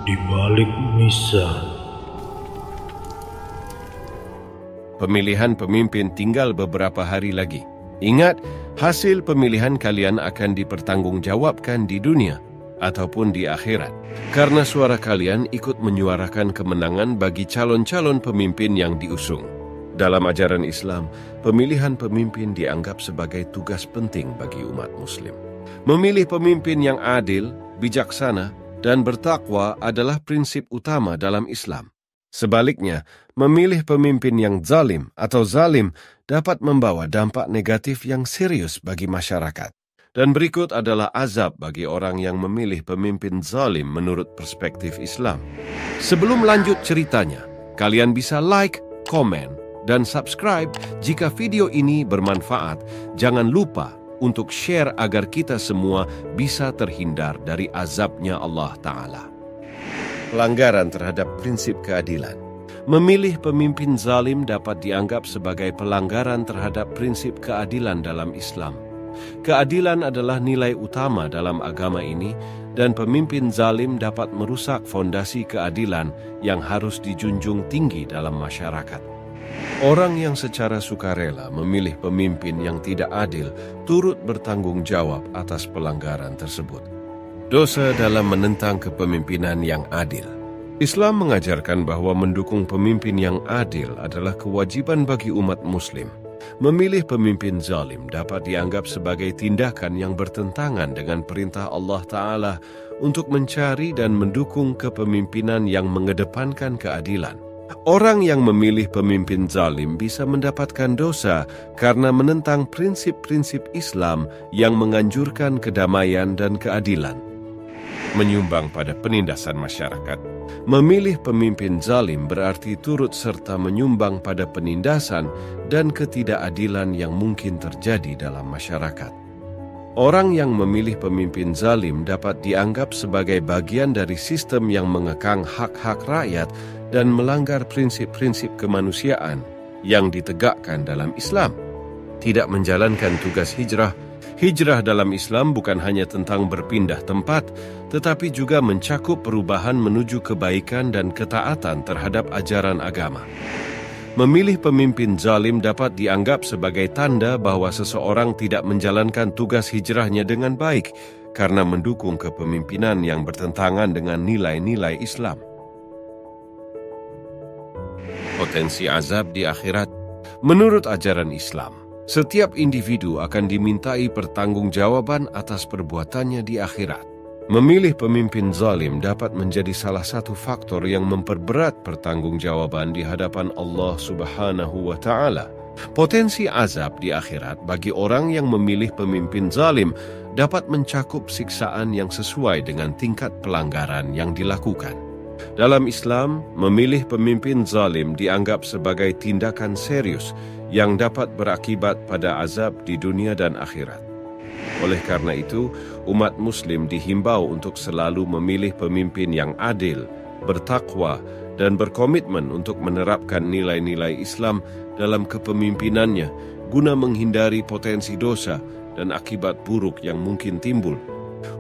di balik misa. Pemilihan pemimpin tinggal beberapa hari lagi. Ingat, hasil pemilihan kalian akan dipertanggungjawabkan di dunia ataupun di akhirat. Karena suara kalian ikut menyuarakan kemenangan bagi calon-calon pemimpin yang diusung. Dalam ajaran Islam, pemilihan pemimpin dianggap sebagai tugas penting bagi umat Muslim. Memilih pemimpin yang adil, bijaksana, dan bertakwa adalah prinsip utama dalam Islam. Sebaliknya, memilih pemimpin yang zalim atau zalim dapat membawa dampak negatif yang serius bagi masyarakat. Dan berikut adalah azab bagi orang yang memilih pemimpin zalim menurut perspektif Islam. Sebelum lanjut ceritanya, kalian bisa like, komen, dan subscribe jika video ini bermanfaat. Jangan lupa untuk share agar kita semua bisa terhindar dari azabnya Allah Ta'ala. Pelanggaran terhadap prinsip keadilan. Memilih pemimpin zalim dapat dianggap sebagai pelanggaran terhadap prinsip keadilan dalam Islam. Keadilan adalah nilai utama dalam agama ini, dan pemimpin zalim dapat merusak fondasi keadilan yang harus dijunjung tinggi dalam masyarakat. Orang yang secara sukarela memilih pemimpin yang tidak adil turut bertanggung jawab atas pelanggaran tersebut. Dosa dalam menentang kepemimpinan yang adil. Islam mengajarkan bahwa mendukung pemimpin yang adil adalah kewajiban bagi umat Muslim. Memilih pemimpin zalim dapat dianggap sebagai tindakan yang bertentangan dengan perintah Allah Ta'ala untuk mencari dan mendukung kepemimpinan yang mengedepankan keadilan. Orang yang memilih pemimpin zalim bisa mendapatkan dosa karena menentang prinsip-prinsip Islam yang menganjurkan kedamaian dan keadilan. Menyumbang pada penindasan masyarakat. Memilih pemimpin zalim berarti turut serta menyumbang pada penindasan dan ketidakadilan yang mungkin terjadi dalam masyarakat. Orang yang memilih pemimpin zalim dapat dianggap sebagai bagian dari sistem yang mengekang hak-hak rakyat dan melanggar prinsip-prinsip kemanusiaan yang ditegakkan dalam Islam. Tidak menjalankan tugas hijrah. Hijrah dalam Islam bukan hanya tentang berpindah tempat, tetapi juga mencakup perubahan menuju kebaikan dan ketaatan terhadap ajaran agama. Memilih pemimpin zalim dapat dianggap sebagai tanda bahwa seseorang tidak menjalankan tugas hijrahnya dengan baik karena mendukung kepemimpinan yang bertentangan dengan nilai-nilai Islam. Potensi azab di akhirat. Menurut ajaran Islam, setiap individu akan dimintai pertanggungjawaban atas perbuatannya di akhirat. Memilih pemimpin zalim dapat menjadi salah satu faktor yang memperberat pertanggungjawaban di hadapan Allah Subhanahu wa Ta'ala. Potensi azab di akhirat bagi orang yang memilih pemimpin zalim dapat mencakup siksaan yang sesuai dengan tingkat pelanggaran yang dilakukan. Dalam Islam, memilih pemimpin zalim dianggap sebagai tindakan serius yang dapat berakibat pada azab di dunia dan akhirat. Oleh karena itu, umat Muslim dihimbau untuk selalu memilih pemimpin yang adil, bertakwa, dan berkomitmen untuk menerapkan nilai-nilai Islam dalam kepemimpinannya guna menghindari potensi dosa dan akibat buruk yang mungkin timbul.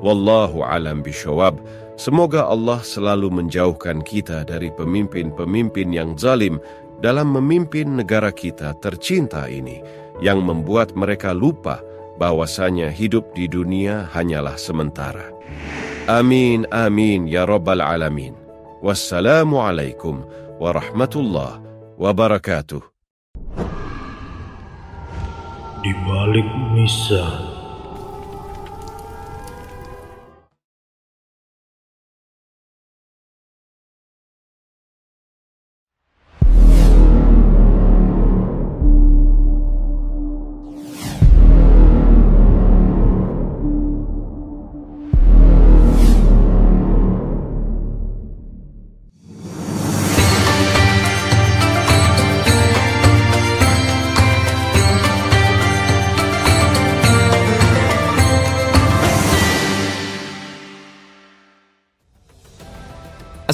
Wallahu alam bisyawab. Semoga Allah selalu menjauhkan kita dari pemimpin-pemimpin yang zalim dalam memimpin negara kita tercinta ini, yang membuat mereka lupa bahwasanya hidup di dunia hanyalah sementara. Amin, amin, ya Rabbal Alamin. Wassalamualaikum warahmatullahi wabarakatuh. Di balik misa.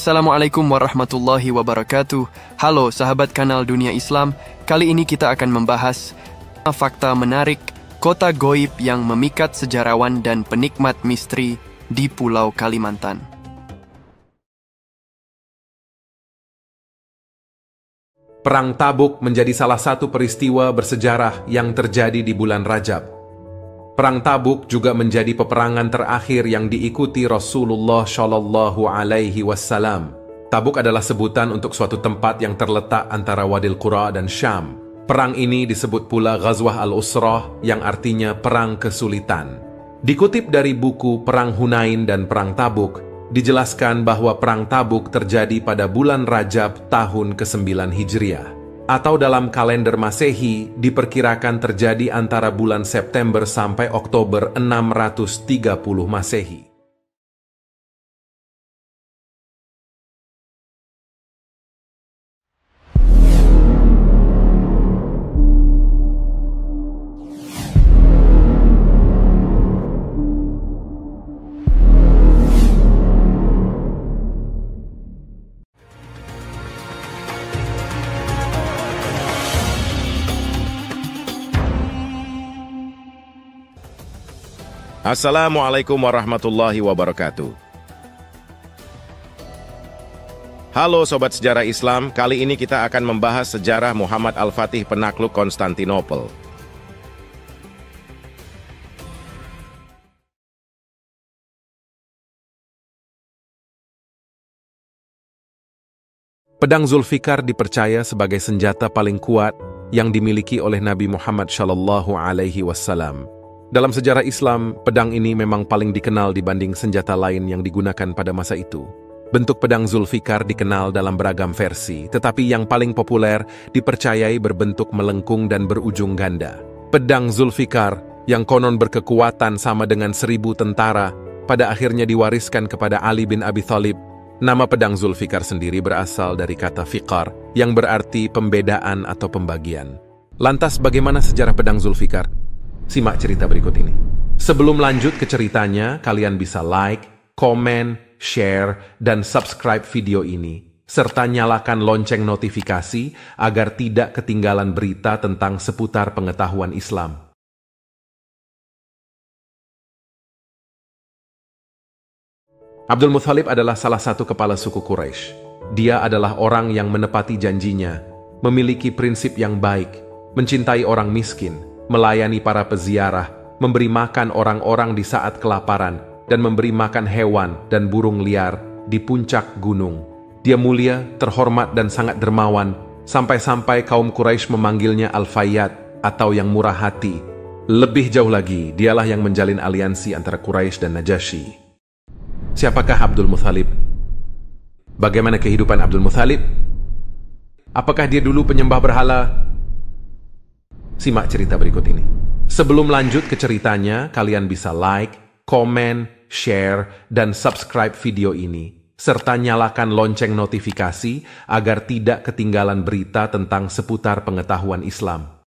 Assalamualaikum warahmatullahi wabarakatuh. Halo sahabat kanal Dunia Islam. Kali ini kita akan membahas fakta menarik kota goib yang memikat sejarawan dan penikmat misteri di Pulau Kalimantan. Perang Tabuk menjadi salah satu peristiwa bersejarah yang terjadi di bulan Rajab. Perang Tabuk juga menjadi peperangan terakhir yang diikuti Rasulullah Shallallahu Alaihi Wasallam. Tabuk adalah sebutan untuk suatu tempat yang terletak antara Wadil Qura dan Syam. Perang ini disebut pula Ghazwah Al-Usrah yang artinya perang kesulitan. Dikutip dari buku Perang Hunain dan Perang Tabuk, dijelaskan bahwa Perang Tabuk terjadi pada bulan Rajab tahun ke-9 Hijriah. Atau dalam kalender Masehi diperkirakan terjadi antara bulan September sampai Oktober 630 Masehi. Assalamualaikum warahmatullahi wabarakatuh. Halo Sobat Sejarah Islam, kali ini kita akan membahas sejarah Muhammad Al-Fatih penakluk Konstantinopel. Pedang Zulfikar dipercaya sebagai senjata paling kuat yang dimiliki oleh Nabi Muhammad Shallallahu Alaihi Wasallam. Dalam sejarah Islam, pedang ini memang paling dikenal dibanding senjata lain yang digunakan pada masa itu. Bentuk pedang Zulfikar dikenal dalam beragam versi, tetapi yang paling populer dipercayai berbentuk melengkung dan berujung ganda. Pedang Zulfikar, yang konon berkekuatan sama dengan 1000 tentara, pada akhirnya diwariskan kepada Ali bin Abi Thalib. Nama pedang Zulfikar sendiri berasal dari kata fikar, yang berarti pembedaan atau pembagian. Lantas bagaimana sejarah pedang Zulfikar? Simak cerita berikut ini. Sebelum lanjut ke ceritanya, kalian bisa like, komen, share, dan subscribe video ini, serta nyalakan lonceng notifikasi agar tidak ketinggalan berita tentang seputar pengetahuan Islam. Abdul Muthalib adalah salah satu kepala suku Quraisy. Dia adalah orang yang menepati janjinya, memiliki prinsip yang baik, mencintai orang miskin, melayani para peziarah, memberi makan orang-orang di saat kelaparan, dan memberi makan hewan dan burung liar di puncak gunung. Dia mulia, terhormat, dan sangat dermawan, sampai-sampai kaum Quraisy memanggilnya Al-Fayyad atau yang murah hati. Lebih jauh lagi, dialah yang menjalin aliansi antara Quraisy dan Najasyi. Siapakah Abdul Muthalib? Bagaimana kehidupan Abdul Muthalib? Apakah dia dulu penyembah berhala? Simak cerita berikut ini. Sebelum lanjut ke ceritanya, kalian bisa like, komen, share, dan subscribe video ini, serta nyalakan lonceng notifikasi agar tidak ketinggalan berita tentang seputar pengetahuan Islam.